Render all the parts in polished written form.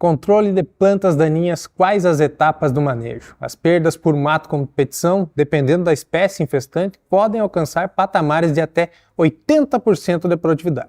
Controle de plantas daninhas, quais as etapas do manejo? As perdas por mato competição, dependendo da espécie infestante, podem alcançar patamares de até 80% de produtividade.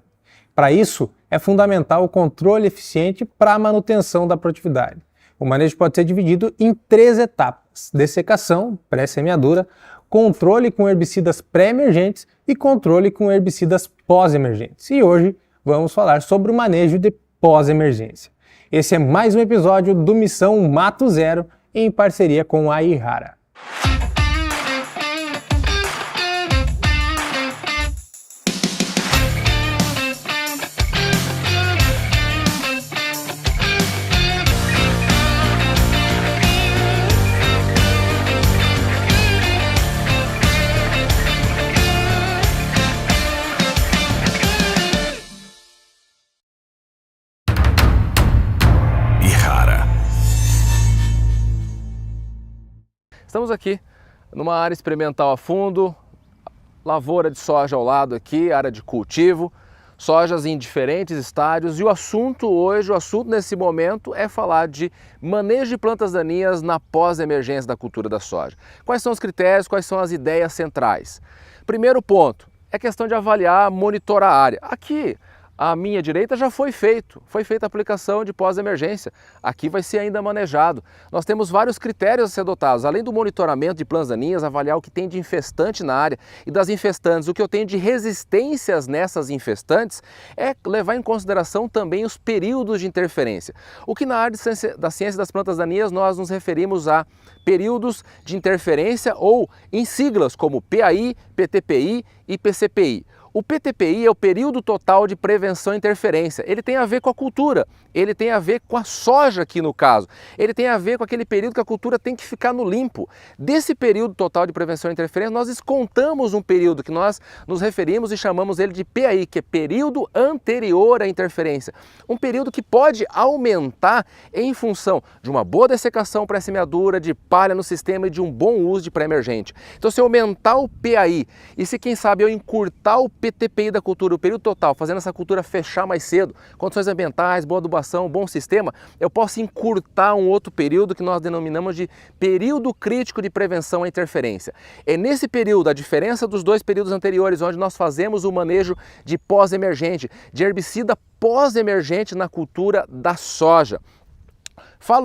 Para isso, é fundamental o controle eficiente para a manutenção da produtividade. O manejo pode ser dividido em 3 etapas: dessecação, pré-semeadura, controle com herbicidas pré-emergentes e controle com herbicidas pós-emergentes. E hoje vamos falar sobre o manejo de pós-emergência. Esse é mais um episódio do Missão Mato Zero em parceria com a Ihara. Estamos aqui numa área experimental a fundo, lavoura de soja ao lado aqui, área de cultivo, sojas em diferentes estádios, e o assunto nesse momento é falar de manejo de plantas daninhas na pós-emergência da cultura da soja. Quais são os critérios, quais são as ideias centrais? Primeiro ponto é questão de avaliar, monitorar a área. Aqui à minha direita já foi feita a aplicação de pós-emergência. Aqui vai ser ainda manejado. Nós temos vários critérios a ser adotados. Além do monitoramento de plantas daninhas, avaliar o que tem de infestante na área e das infestantes, o que eu tenho de resistências nessas infestantes, é levar em consideração também os períodos de interferência. O que na área da ciência das plantas daninhas nós nos referimos a períodos de interferência ou em siglas como PAI, PTPI e PCPI. O PTPI é o período total de prevenção e interferência. Ele tem a ver com a cultura, ele tem a ver com a soja aqui no caso. Ele tem a ver com aquele período que a cultura tem que ficar no limpo. Desse período total de prevenção e interferência, nós descontamos um período que nós nos referimos e chamamos ele de PAI, que é período anterior à interferência. Um período que pode aumentar em função de uma boa dessecação pré-semeadura, de palha no sistema e de um bom uso de pré-emergente. Então, se eu aumentar o PAI e se, quem sabe, eu encurtar o PTPI da cultura, o período total, fazendo essa cultura fechar mais cedo, condições ambientais, boa adubação, bom sistema, eu posso encurtar um outro período que nós denominamos de período crítico de prevenção à interferência. É nesse período, a diferença dos dois períodos anteriores, onde nós fazemos o manejo de pós-emergente, de herbicida pós-emergente na cultura da soja.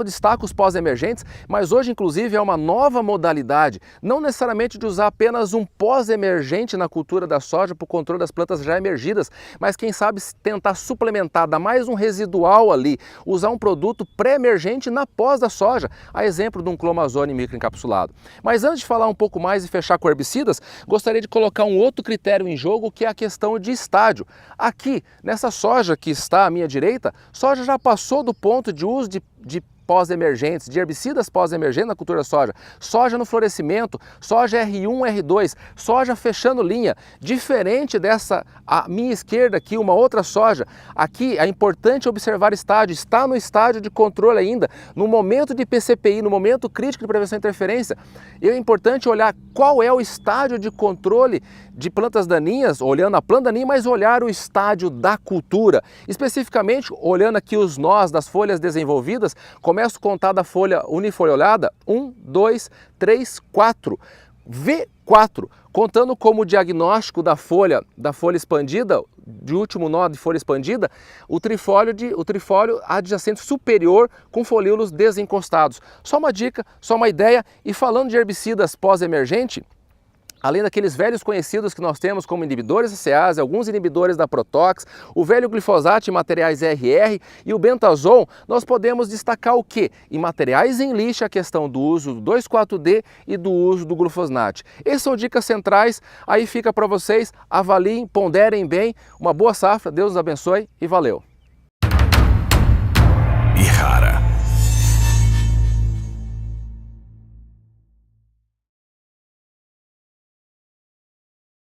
Destaco os pós-emergentes, mas hoje inclusive é uma nova modalidade, não necessariamente de usar apenas um pós-emergente na cultura da soja para o controle das plantas já emergidas, mas quem sabe tentar suplementar, dar mais um residual ali, usar um produto pré-emergente na pós da soja, a exemplo de um clomazone microencapsulado. Mas antes de falar um pouco mais e fechar com herbicidas, gostaria de colocar um outro critério em jogo, que é a questão de estágio. Aqui, nessa soja que está à minha direita, soja já passou do ponto de uso de pós-emergentes, de herbicidas pós-emergentes na cultura da soja, soja no florescimento, soja R1, R2, soja fechando linha, diferente dessa à minha esquerda aqui, uma outra soja. Aqui é importante observar estágio, está no estágio de controle ainda, no momento de PCPI, no momento crítico de prevenção e interferência. É importante olhar qual é o estágio de controle de plantas daninhas, olhando a planta daninha, mas olhar o estágio da cultura, especificamente olhando aqui os nós das folhas desenvolvidas. Começo a contar da folha unifoliolada, 1, 2, 3, 4. V4, contando como diagnóstico da folha expandida, de último nó de folha expandida, o trifólio adjacente superior com folíolos desencostados. Só uma dica, só uma ideia. E falando de herbicidas pós-emergente, além daqueles velhos conhecidos que nós temos como inibidores da cease, alguns inibidores da Protox, o velho glifosato em materiais RR e o bentazol, nós podemos destacar o que? Em materiais em lixo, a questão do uso do 2,4-D e do uso do glufosnat. Essas são dicas centrais, aí fica para vocês, avaliem, ponderem bem, uma boa safra, Deus os abençoe e valeu!